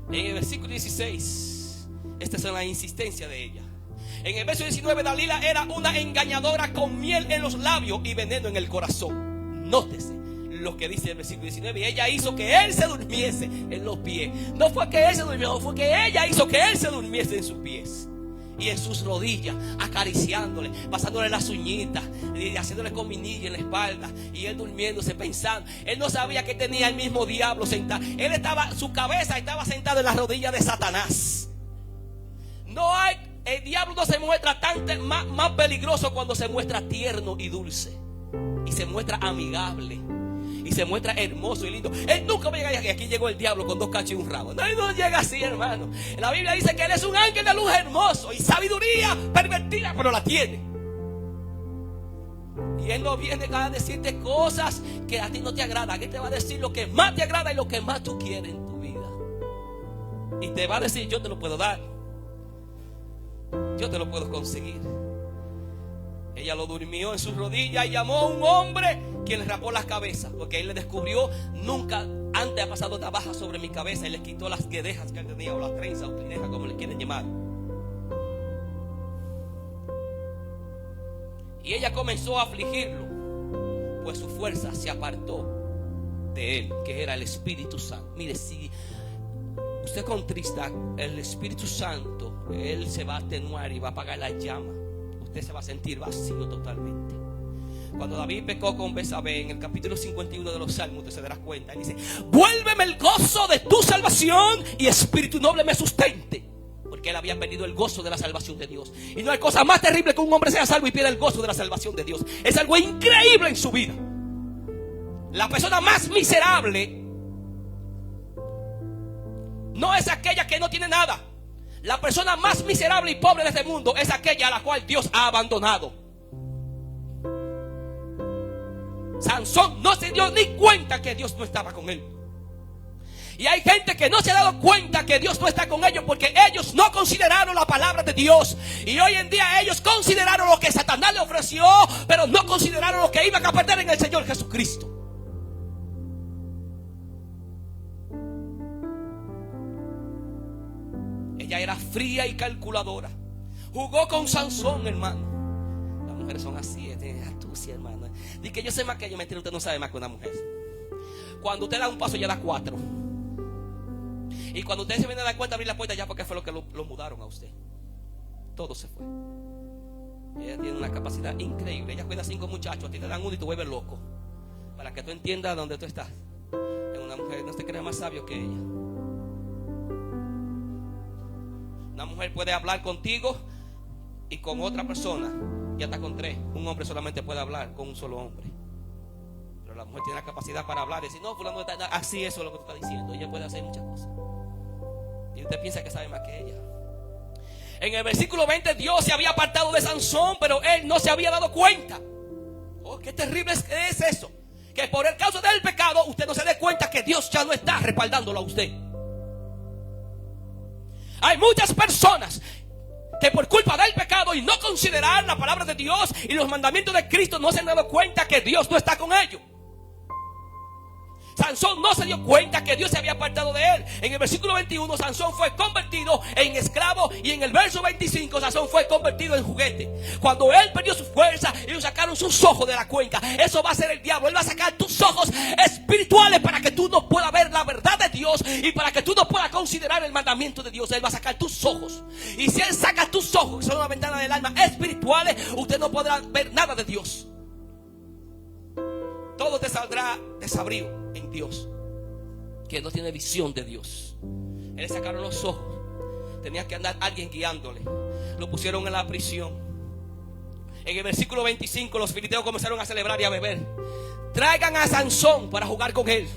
En el versículo 16, esta es la insistencia de ella. En el verso 19, Dalila era una engañadora con miel en los labios y veneno en el corazón. Nótese lo que dice el versículo 19. Y ella hizo que él se durmiese en los pies. No fue que él se durmió, fue que ella hizo que él se durmiese en sus pies y en sus rodillas, acariciándole, pasándole las uñitas y haciéndole cominilla en la espalda, y él durmiéndose, pensando. Él no sabía que tenía el mismo diablo sentado. Su cabeza estaba sentada en las rodillas de Satanás. El diablo no se muestra más peligroso cuando se muestra tierno y dulce, y se muestra amigable, y se muestra hermoso y lindo. Él nunca va a llegar aquí llegó el diablo con dos cachos y un rabo. No, él no llega así, hermano. La Biblia dice que él es un ángel de luz hermoso y sabiduría pervertida, pero la tiene. Y él no viene a decirte cosas que a ti no te agradan. Él te va a decir lo que más te agrada y lo que más tú quieres en tu vida. Y te va a decir: yo te lo puedo dar, yo te lo puedo conseguir. Ella lo durmió en sus rodillas y llamó a un hombre quien le rapó las cabezas, porque él le descubrió: nunca antes ha pasado navaja sobre mi cabeza. Y le quitó las guedejas que él tenía, o las trenzas, o trinejas, como le quieren llamar. Y ella comenzó a afligirlo, pues su fuerza se apartó de él, que era el Espíritu Santo. Mire, si usted contrista el Espíritu Santo, él se va a atenuar y va a apagar la llama. Usted se va a sentir vacío totalmente. Cuando David pecó con Betsabé, en el capítulo 51 de los Salmos, usted se dará cuenta. Él dice: vuélveme el gozo de tu salvación, y espíritu noble me sustente. Porque él había perdido el gozo de la salvación de Dios. Y no hay cosa más terrible que un hombre sea salvo y pierda el gozo de la salvación de Dios. Es algo increíble en su vida. La persona más miserable no es aquella que no tiene nada. La persona más miserable y pobre de este mundo es aquella a la cual Dios ha abandonado. Sansón no se dio ni cuenta que Dios no estaba con él. Y hay gente que no se ha dado cuenta que Dios no está con ellos, porque ellos no consideraron la palabra de Dios. Y hoy en día ellos consideraron lo que Satanás le ofreció, pero no consideraron lo que iban a perder en el Señor Jesucristo. Ella era fría y calculadora. Jugó con Sansón, hermano. Las mujeres son así, tienen astucia, hermano. Dice que yo sé más que ella. Mentira, usted no sabe más que una mujer. Cuando usted da un paso, ella da 4. Y cuando usted se viene a dar cuenta, abrir la puerta, ya porque fue lo que lo mudaron a usted. Todo se fue. Ella tiene una capacidad increíble. Ella cuida 5 muchachos, a ti te dan uno y te vuelves loco. Para que tú entiendas dónde tú estás. Es una mujer, no se cree más sabio que ella. Una mujer puede hablar contigo y con otra persona, y hasta con 3. Un hombre solamente puede hablar con un solo hombre. Pero la mujer tiene la capacidad para hablar y decir, no, fulano está así, eso es lo que tú estás diciendo. Ella puede hacer muchas cosas. Y usted piensa que sabe más que ella. En el versículo 20, Dios se había apartado de Sansón, pero él no se había dado cuenta. Oh, qué terrible es eso. Que por el causa del pecado usted no se dé cuenta que Dios ya no está respaldándolo a usted. Hay muchas personas que por culpa del pecado y no considerar la palabra de Dios y los mandamientos de Cristo no se han dado cuenta que Dios no está con ellos. Sansón no se dio cuenta que Dios se había apartado de él. En el versículo 21 Sansón fue convertido en esclavo, y en el verso 25 Sansón fue convertido en juguete. Cuando él perdió su fuerza, ellos sacaron sus ojos de la cuenca. Eso va a ser el diablo. Él va a sacar tus ojos espirituales para que tú no puedas ver la verdad de Dios y para que tú no puedas considerar el mandamiento de Dios. Él va a sacar tus ojos, y si él saca tus ojos, que son una ventana del alma espirituales, usted no podrá ver nada de Dios. Todo te saldrá desabrido en Dios, que no tiene visión de Dios. Él le sacaron los ojos. Tenía que andar alguien guiándole. Lo pusieron en la prisión. En el versículo 25 los filisteos comenzaron a celebrar y a beber. Traigan a Sansón para jugar con él.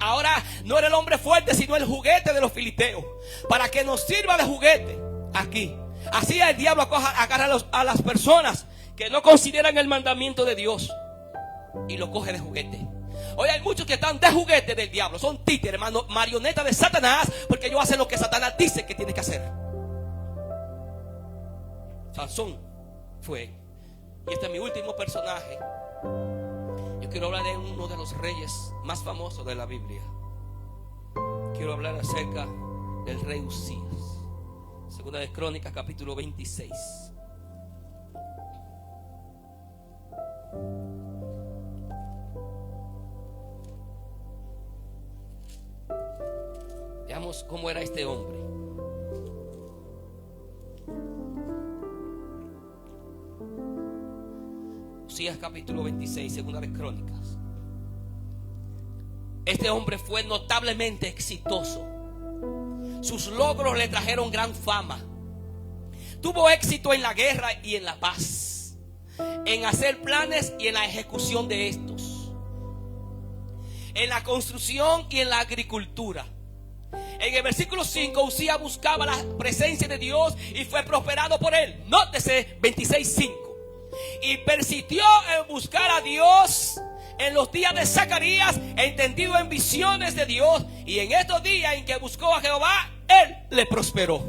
Ahora no era el hombre fuerte, sino el juguete de los filisteos, para que nos sirva de juguete aquí. Así el diablo agarra a las personas que no consideran el mandamiento de Dios y lo coge de juguete. Hoy hay muchos que están de juguete del diablo. Son títeres, hermano, marionetas de Satanás, porque ellos hacen lo que Satanás dice que tiene que hacer. Sansón fue. Y este es mi último personaje. Yo quiero hablar de uno de los reyes más famosos de la Biblia. Quiero hablar acerca del rey Usías. Segunda de Crónicas, capítulo 26. Veamos cómo era este hombre. Usías capítulo 26, segunda de Crónicas. Este hombre fue notablemente exitoso. Sus logros le trajeron gran fama. Tuvo éxito en la guerra y en la paz, en hacer planes y en la ejecución de estos, en la construcción y en la agricultura. En el versículo 5, Usías buscaba la presencia de Dios y fue prosperado por él. Nótese 26:5. Y persistió en buscar a Dios en los días de Zacarías, entendido en visiones de Dios. Y en estos días en que buscó a Jehová, él le prosperó.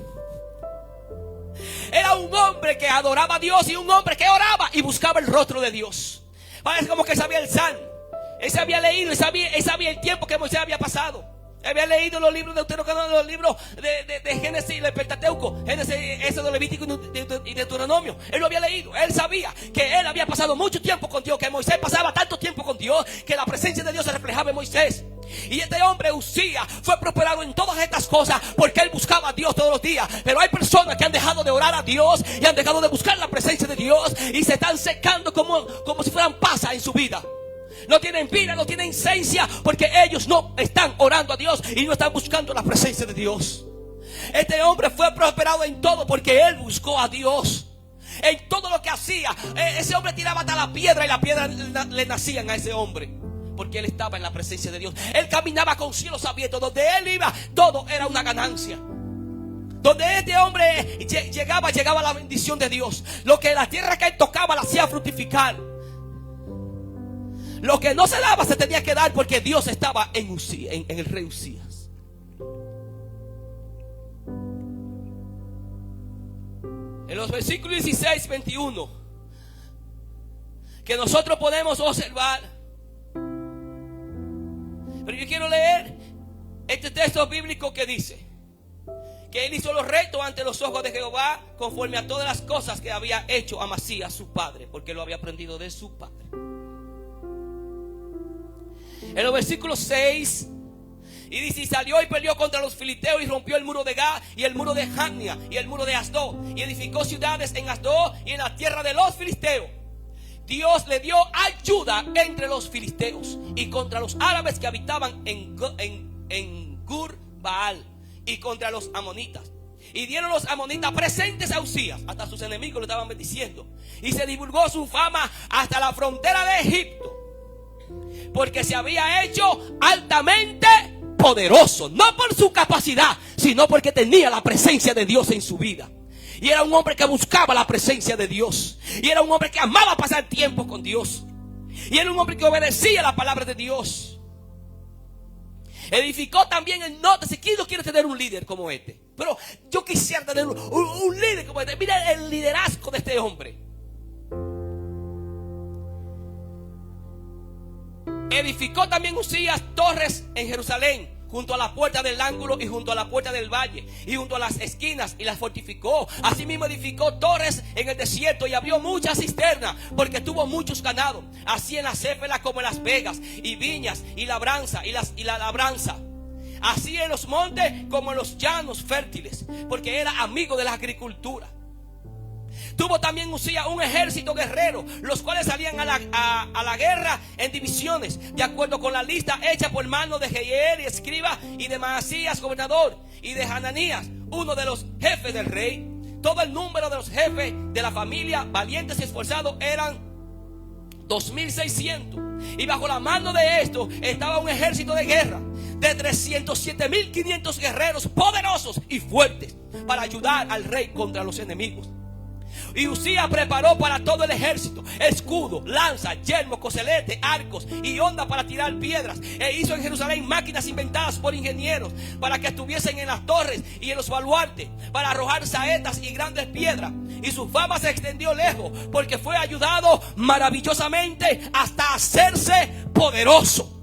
Era un hombre que adoraba a Dios y un hombre que oraba y buscaba el rostro de Dios. Parece como que sabía el salmo. Él se había leído, él sabía el tiempo que Moisés había pasado. Había leído los libros de Deuteronomio, los libros de Génesis y el Pentateuco, Génesis, Éxodo, Levítico y Deuteronomio. Él lo había leído. Él sabía que él había pasado mucho tiempo con Dios, que Moisés pasaba tanto tiempo con Dios, que la presencia de Dios se reflejaba en Moisés. Y este hombre Usías fue prosperado en todas estas cosas porque él buscaba a Dios todos los días. Pero hay personas que han dejado de orar a Dios y han dejado de buscar la presencia de Dios y se están secando como si fueran pasas en su vida. No tienen vida, no tienen esencia, porque ellos no están orando a Dios y no están buscando la presencia de Dios. Este hombre fue prosperado en todo porque él buscó a Dios. En todo lo que hacía, ese hombre tiraba hasta la piedra y la piedra le nacían a ese hombre, porque él estaba en la presencia de Dios. Él caminaba con cielos abiertos. Donde él iba, todo era una ganancia. Donde este hombre llegaba la bendición de Dios. Lo que la tierra que él tocaba la hacía fructificar. Lo que no se daba se tenía que dar porque Dios estaba en el rey Usías. En los versículos 16, 21, que nosotros podemos observar. Pero yo quiero leer este texto bíblico que dice que él hizo lo recto ante los ojos de Jehová, conforme a todas las cosas que había hecho Amasías su padre, porque lo había aprendido de su padre. En los versículos 6 y dice: y salió y peleó contra los filisteos y rompió el muro de Gad y el muro de Jania y el muro de Asdod, y edificó ciudades en Asdod y en la tierra de los filisteos. Dios le dio ayuda entre los filisteos y contra los árabes que habitaban en Gur Baal, y contra los amonitas. Y dieron los amonitas presentes a Usías, hasta sus enemigos le estaban bendiciendo, y se divulgó su fama hasta la frontera de Egipto. Porque se había hecho altamente poderoso, no por su capacidad, sino porque tenía la presencia de Dios en su vida. Y era un hombre que buscaba la presencia de Dios. Y era un hombre que amaba pasar tiempo con Dios. Y era un hombre que obedecía la palabra de Dios. Edificó también el norte. ¿Quién no quiere tener un líder como este? Pero yo quisiera tener un líder como este. Mira el liderazgo de este hombre. Edificó también Uzías torres en Jerusalén, junto a la puerta del ángulo y junto a la puerta del valle y junto a las esquinas, y las fortificó. Asimismo edificó torres en el desierto y abrió muchas cisternas, porque tuvo muchos ganados, así en la céfela como en las vegas, y viñas y labranza y la labranza, así en los montes como en los llanos fértiles, porque era amigo de la agricultura. Tuvo también Uzías un ejército guerrero, los cuales salían a la guerra en divisiones, de acuerdo con la lista hecha por mano de Jehiel, escriba, y de Maasías, gobernador, y de Hananías, uno de los jefes del rey. Todo el número de los jefes de la familia, valientes y esforzados, eran 2,600. Y bajo la mano de esto estaba un ejército de guerra de 307,500 guerreros poderosos y fuertes para ayudar al rey contra los enemigos. Y Uzías preparó para todo el ejército escudo, lanza, yelmo, coselete, arcos y honda para tirar piedras. E hizo en Jerusalén máquinas inventadas por ingenieros para que estuviesen en las torres y en los baluartes, para arrojar saetas y grandes piedras. Y su fama se extendió lejos, porque fue ayudado maravillosamente hasta hacerse poderoso.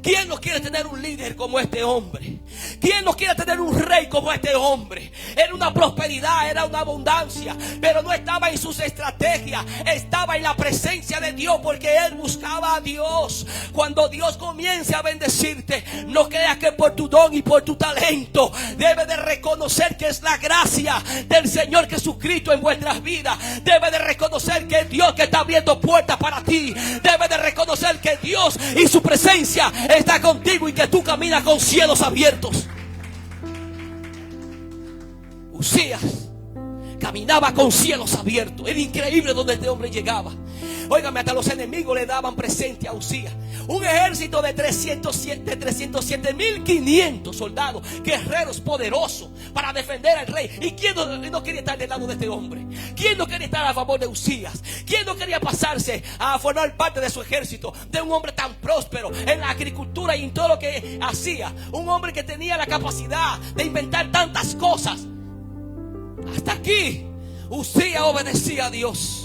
¿Quién no quiere tener un líder como este hombre? ¿Quién no quiere tener un rey como este hombre? Era una prosperidad, era una abundancia, pero no estaba en sus estrategias, estaba en la presencia de Dios, porque él buscaba a Dios. Cuando Dios comience a bendecirte, no creas que por tu don y por tu talento. Debe de reconocer que es la gracia del Señor Jesucristo en vuestras vidas. Debe de reconocer que es Dios que está abriendo puertas para ti. Debe de reconocer que Dios y su presencia está contigo y que tú caminas con cielos abiertos. Uzías caminaba con cielos abiertos. Era increíble donde este hombre llegaba. Óigame, hasta los enemigos le daban presente a Uzías. Un ejército de 307,500 soldados, guerreros poderosos para defender al rey. ¿Y quién no quería estar del lado de este hombre? ¿Quién no quería estar a favor de Uzías? ¿Quién no quería pasarse a formar parte de su ejército? De un hombre tan próspero en la agricultura y en todo lo que hacía. Un hombre que tenía la capacidad de inventar tantas cosas. Hasta aquí Uzías obedecía a Dios.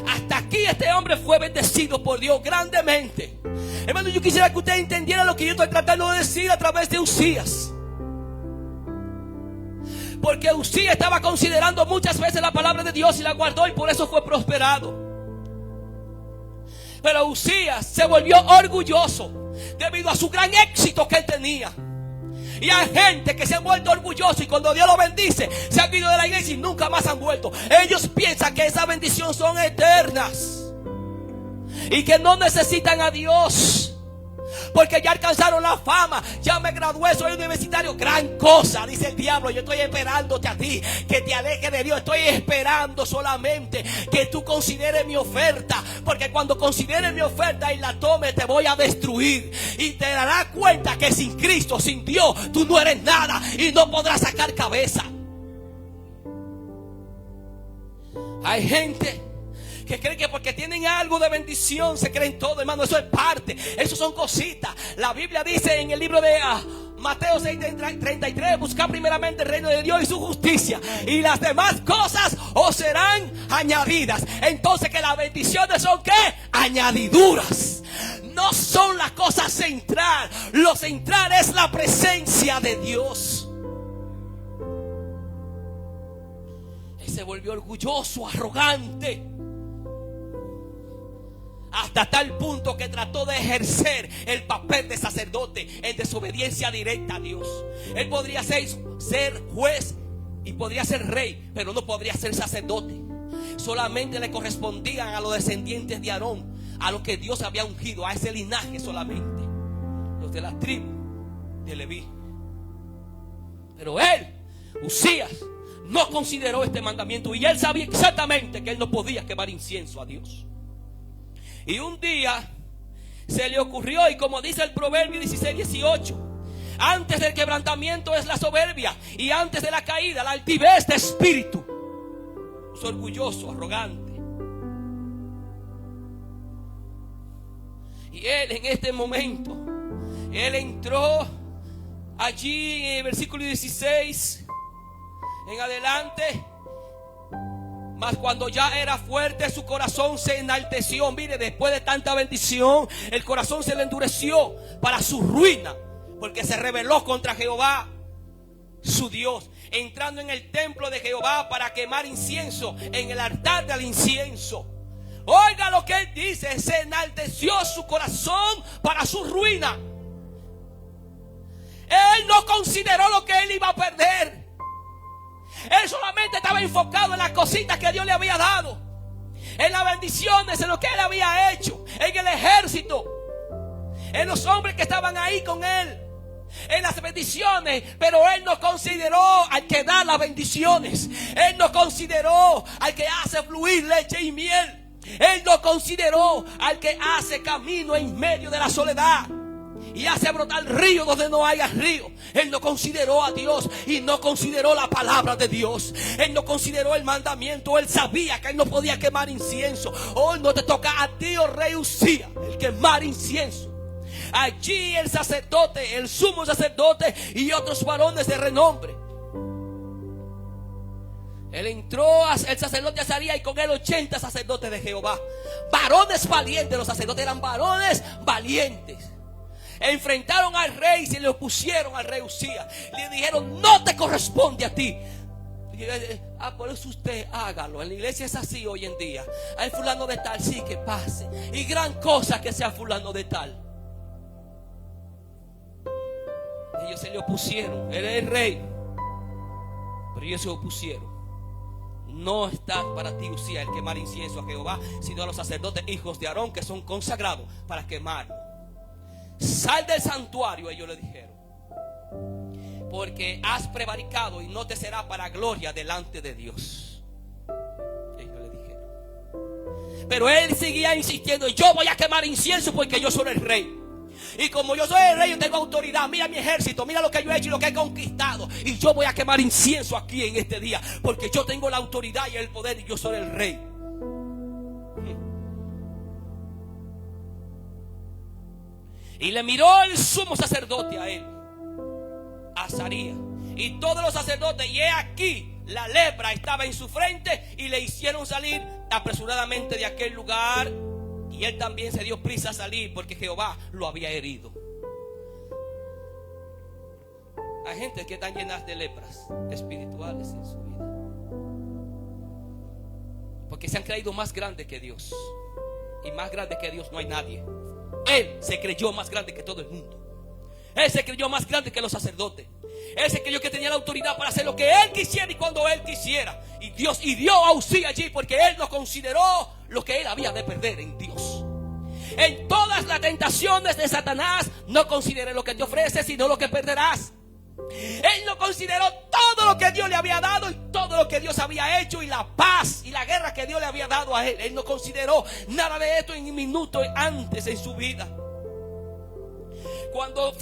Hasta aquí este hombre fue bendecido por Dios grandemente. Hermano, yo quisiera que usted entendiera lo que yo estoy tratando de decir a través de Uzías. Porque Uzías estaba considerando muchas veces la palabra de Dios y la guardó, y por eso fue prosperado. Pero Uzías se volvió orgulloso debido a su gran éxito que él tenía. Y hay gente que se han vuelto orgullosos, y cuando Dios los bendice se han ido de la iglesia y nunca más han vuelto. Ellos piensan que esas bendiciones son eternas y que no necesitan a Dios, porque ya alcanzaron la fama. Ya me gradué, soy universitario. Gran cosa, dice el diablo. Yo estoy esperándote a ti, que te alejes de Dios. Estoy esperando solamente que tú consideres mi oferta, porque cuando consideres mi oferta y la tomes, te voy a destruir. Y te darás cuenta que sin Cristo, sin Dios, tú no eres nada y no podrás sacar cabeza. Hay gente que creen que porque tienen algo de bendición se creen todo, hermano. Eso es parte, eso son cositas. La Biblia dice en el libro de Mateo 6:33: buscad primeramente el reino de Dios y su justicia, y las demás cosas os serán añadidas. Entonces, que las bendiciones son ¿qué? Añadiduras. No son la cosa central. Lo central es la presencia de Dios. Él se volvió orgulloso, arrogante, hasta tal punto que trató de ejercer el papel de sacerdote en desobediencia directa a Dios. Él podría ser juez y podría ser rey, pero no podría ser sacerdote. Solamente le correspondían a los descendientes de Aarón, a los que Dios había ungido, a ese linaje solamente, los de la tribu de Leví. Pero él, Uzías, no consideró este mandamiento, y él sabía exactamente que él no podía quemar incienso a Dios. Y un día se le ocurrió, y como dice el Proverbio 16:18, antes del quebrantamiento es la soberbia, y antes de la caída la altivez de espíritu. Es orgulloso, arrogante. Y él en este momento, él entró allí en el versículo 16 en adelante. Mas cuando ya era fuerte, su corazón se enalteció. Mire, después de tanta bendición, el corazón se le endureció para su ruina, porque se rebeló contra Jehová, su Dios, entrando en el templo de Jehová para quemar incienso en el altar del incienso. Oiga lo que él dice: se enalteció su corazón para su ruina. Él no consideró lo que él iba a perder. Él solamente estaba enfocado en las cositas que Dios le había dado, en las bendiciones, en lo que él había hecho, en el ejército, en los hombres que estaban ahí con él, en las bendiciones. Pero él no consideró al que da las bendiciones. Él no consideró al que hace fluir leche y miel. Él no consideró al que hace camino en medio de la soledad y hace brotar río donde no haya río. Él no consideró a Dios y no consideró la palabra de Dios. Él no consideró el mandamiento. Él sabía que él no podía quemar incienso. Hoy no te toca a ti, oh rey Usías, el quemar incienso. Allí el sacerdote, el sumo sacerdote y otros varones de renombre. Él entró, el sacerdote Azarías, y con él 80 sacerdotes de Jehová, varones valientes. Los sacerdotes eran varones valientes. Enfrentaron al rey y se le opusieron al rey Usías. Le dijeron: no te corresponde a ti. Por eso usted hágalo. En la iglesia es así hoy en día. Hay fulano de tal, sí, que pase. Y gran cosa que sea fulano de tal. Ellos se le opusieron. Él es el rey, pero ellos se opusieron. No está para ti, Usías, el quemar incienso a Jehová, sino a los sacerdotes hijos de Aarón, que son consagrados para quemarlo. Sal del santuario, ellos le dijeron, porque has prevaricado y no te será para gloria delante de Dios. Ellos le dijeron. Pero él seguía insistiendo: yo voy a quemar incienso porque yo soy el rey. Y como yo soy el rey, yo tengo autoridad. Mira mi ejército, mira lo que yo he hecho y lo que he conquistado. Y yo voy a quemar incienso aquí en este día, porque yo tengo la autoridad y el poder, y yo soy el rey. Y le miró el sumo sacerdote a él, Azarías, y todos los sacerdotes, y he aquí la lepra estaba en su frente, y le hicieron salir apresuradamente de aquel lugar. Y él también se dio prisa a salir, porque Jehová lo había herido. Hay gente que están llenas de lepras espirituales en su vida, porque se han creído más grandes que Dios. Y más grande que Dios no hay nadie. Él se creyó más grande que todo el mundo. Él se creyó más grande que los sacerdotes. Él se creyó que tenía la autoridad para hacer lo que él quisiera y cuando él quisiera. Y Dios hirió a Usías allí, porque él no consideró lo que él había de perder en Dios. En todas las tentaciones de Satanás, no considere lo que te ofrece, sino lo que perderás. Él no consideró todo lo que Dios le había dado y todo lo que Dios había hecho, y la paz y la guerra que Dios le había dado a él. Él no consideró nada de esto en un minuto antes en su vida. Cuando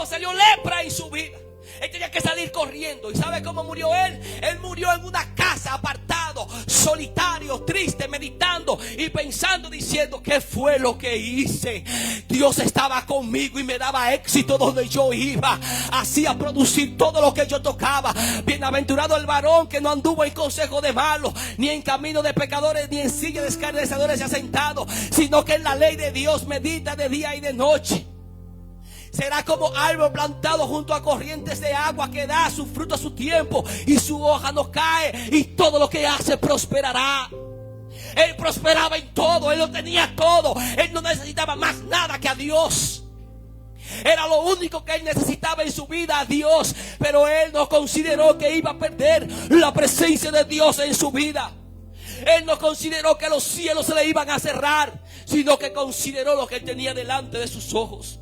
salió lepra en su vida, él tenía que salir corriendo. ¿Y sabe cómo murió él? Él murió en una casa, apartado, solitario, triste, meditando y pensando, diciendo: ¿qué fue lo que hice? Dios estaba conmigo y me daba éxito donde yo iba. Hacía producir todo lo que yo tocaba. Bienaventurado el varón que no anduvo en consejo de malos, ni en camino de pecadores, ni en silla de escarnecedores se ha sentado, sino que en la ley de Dios medita de día y de noche. Será como árbol plantado junto a corrientes de agua, que da su fruto a su tiempo y su hoja no cae, y todo lo que hace prosperará. Él prosperaba en todo, él lo tenía todo. Él no necesitaba más nada que a Dios. Era lo único que él necesitaba en su vida, a Dios. Pero él no consideró que iba a perder la presencia de Dios en su vida. Él no consideró que los cielos se le iban a cerrar, sino que consideró lo que él tenía delante de sus ojos.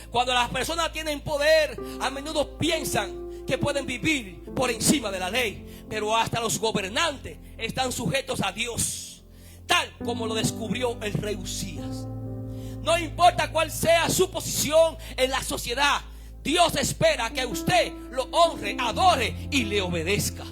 Cuando las personas tienen poder, a menudo piensan que pueden vivir por encima de la ley. Pero hasta los gobernantes están sujetos a Dios, tal como lo descubrió el rey Usías. No importa cuál sea su posición en la sociedad, Dios espera que usted lo honre, adore y le obedezca.